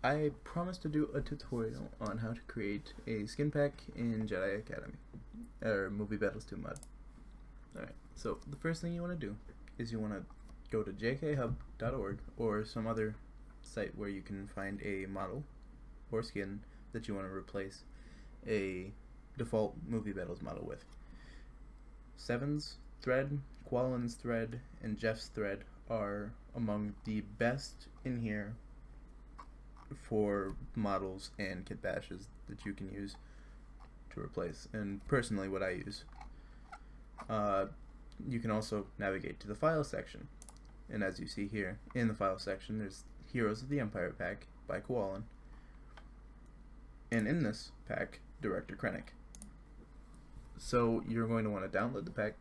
I promised to do a tutorial on how to create a skin pack in Jedi Academy, or Movie Battles 2 mod. Alright, so the first thing you want to do is you want to go to jkhub.org or some other site where you can find a model or skin that you want to replace a default Movie Battles model with. Seven's thread, Quallen's thread, and Jeff's thread are among the best in here for models and kit bashes that you can use to replace, and personally what I use. You can also navigate to the file section, and as you see here in the file section there's Heroes of the Empire pack by Quallen, and in this pack Director Krennic. So you're going to want to download the pack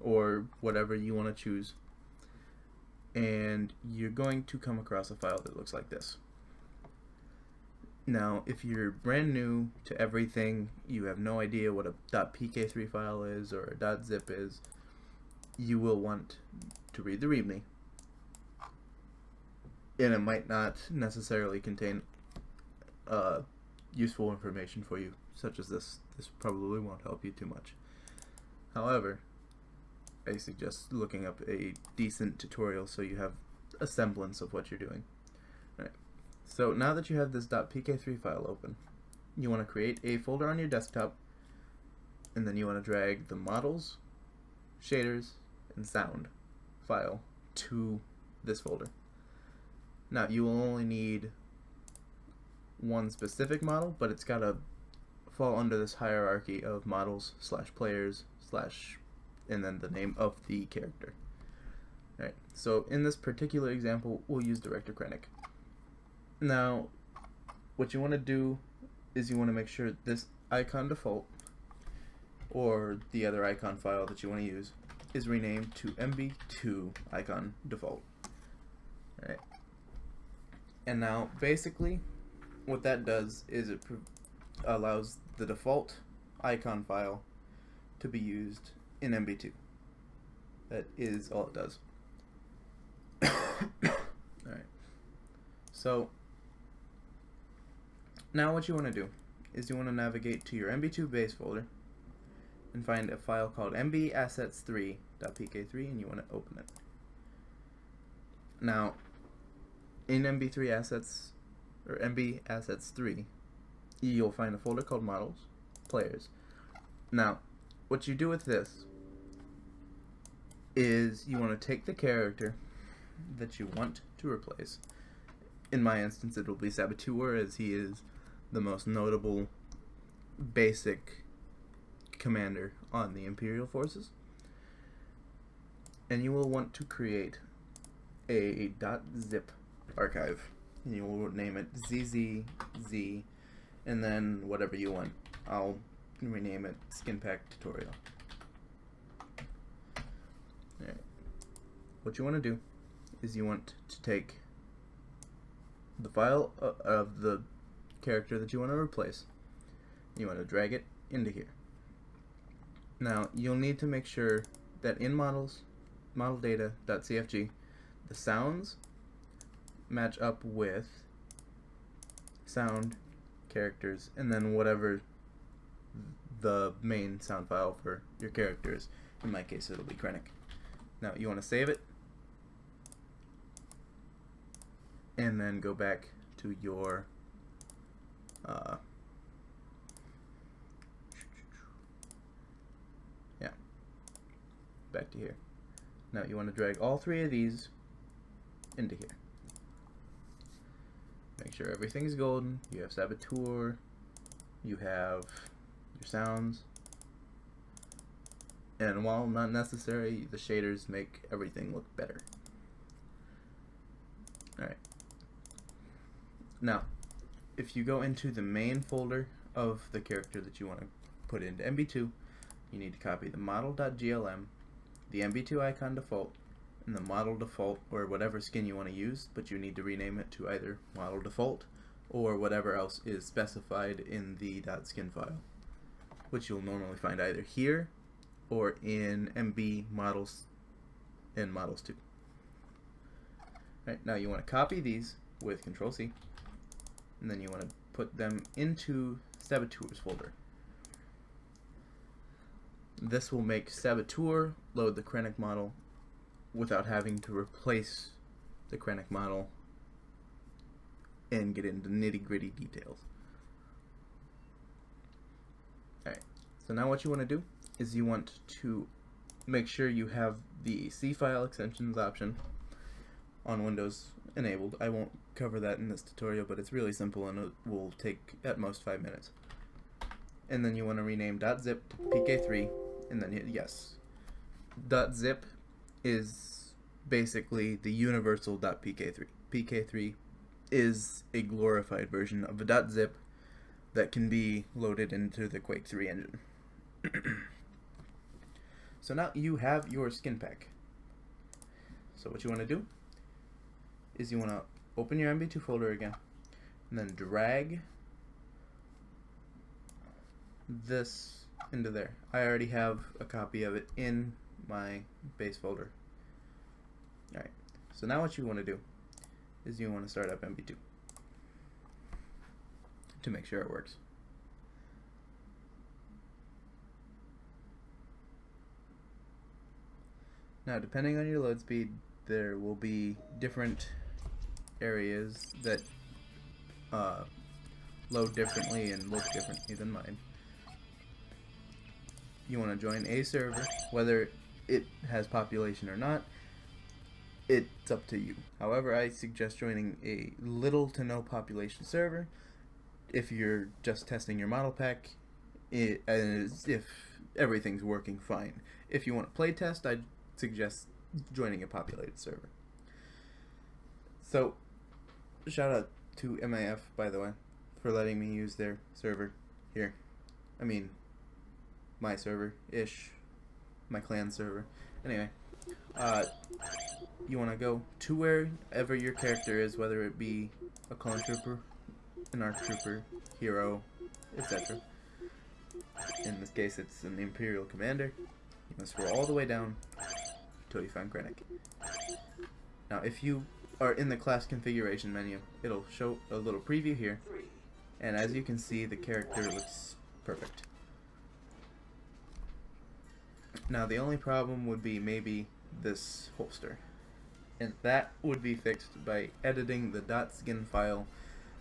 or whatever you want to choose, and you're going to come across a file that looks like this. Now, if you're brand new to everything, you have no idea what a .pk3 file is or a .zip is, you will want to read the README, and it might not necessarily contain useful information for you, such as this. This probably won't help you too much. However, I suggest looking up a decent tutorial so you have a semblance of what you're doing. Alright. So now that you have this .pk3 file open, you want to create a folder on your desktop, and then you want to drag the models, shaders, and sound file to this folder. Now you will only need one specific model, but it's got to fall under this hierarchy of models / players / and then the name of the character. Alright, so in this particular example we'll use Director Krennic. Now, what you want to do is you want to make sure this icon default, or the other icon file that you want to use, is renamed to MB2 icon default. Alright. And now, basically, what that does is it allows the default icon file to be used in MB2. That is all it does. Alright. So, now what you want to do is you want to navigate to your MB2 base folder and find a file called mbassets3.pk3, and you want to open it. Now, in MB3 assets, or MB assets 3, you'll find a folder called models, players. Now, what you do with this is you want to take the character that you want to replace. In my instance, it will be Saboteur, as he is the most notable basic commander on the Imperial forces. And you will want to create a .zip archive. And you will name it ZZZ, and then whatever you want. I'll rename it Skin Pack Tutorial. Alright. What you want to do is you want to take the file of the character that you want to replace. You want to drag it into here. Now, you'll need to make sure that in models, model data.cfg, the sounds match up with sound, characters, and then whatever the main sound file for your character is. In my case, it'll be Krennic. Now, you want to save it, and then go back to your back to here. Now you want to drag all three of these into here. Make sure everything's golden. You have Saboteur, you have your sounds, and while not necessary, the shaders make everything look better. Alright. Now, if you go into the main folder of the character that you want to put into MB2, you need to copy the model.glm, the MB2 icon default, and the model default, or whatever skin you want to use, but you need to rename it to either model default or whatever else is specified in the .skin file, which you'll normally find either here or in MB models and models 2. Right, now you want to copy these with Control C, and then you want to put them into Saboteurs folder. This will make Saboteur load the Krennic model without having to replace the Krennic model and get into nitty-gritty details. Alright, so now what you want to do is you want to make sure you have the C file extensions option on Windows enabled. I won't cover that in this tutorial, but it's really simple and it will take at most 5 minutes. And then you want to rename .zip to pk3, and then hit yes. .zip is basically the universal .pk3. pk3 is a glorified version of a .zip that can be loaded into the Quake 3 engine. So now you have your skin pack. So what you want to do is you want to open your MB2 folder again, and then drag this into there. I already have a copy of it in my base folder. Alright, so now what you want to do is you want to start up MB2 to make sure it works. Now, depending on your load speed, there will be different areas that load differently and look differently than mine. You want to join a server, whether it has population or not, it's up to you. However, I suggest joining a little to no population server if you're just testing your model pack, as if everything's working fine. If you want to play test, I'd suggest joining a populated server. So, shout out to MAF, by the way, for letting me use their server here. I mean, my server-ish, my clan server. Anyway, you want to go to wherever your character is, whether it be a clone trooper, an ARC trooper, hero, etc. In this case, it's an Imperial commander. You must scroll all the way down until you find Krennic. Now, if you are in the class configuration menu, it'll show a little preview here, and as you can see, the character looks perfect. Now, the only problem would be maybe this holster, and that would be fixed by editing the .skin file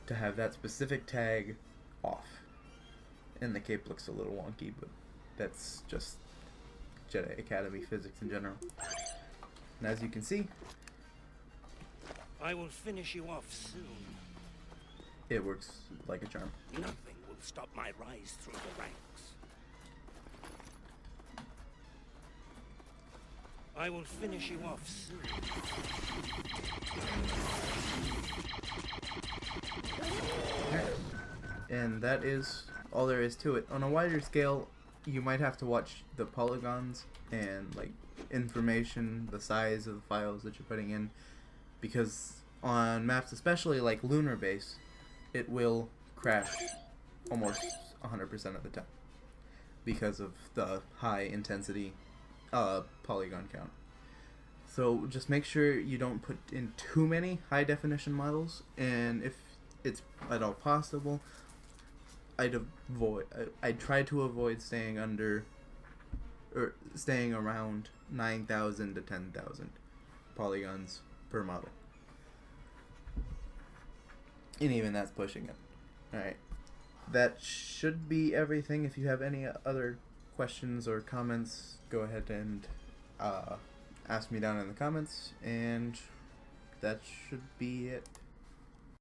to have that specific tag off. And the cape looks a little wonky, but that's just Jedi Academy physics in general. And as you can see, I will finish you off soon. it works like a charm. Nothing will stop my rise through the ranks. I will finish you off soon. And that is all there is to it. On a wider scale, you might have to watch the polygons and like information, the size of the files that you're putting in, because on maps, especially like Lunar Base, it will crash almost 100% of the time because of the high intensity polygon count. So just make sure you don't put in too many high definition models, and if it's at all possible, I'd try to avoid staying under or staying around 9,000 to 10,000 polygons per model. And even that's pushing it. Alright. That should be everything. If you have any other questions or comments, go ahead and ask me down in the comments, and that should be it.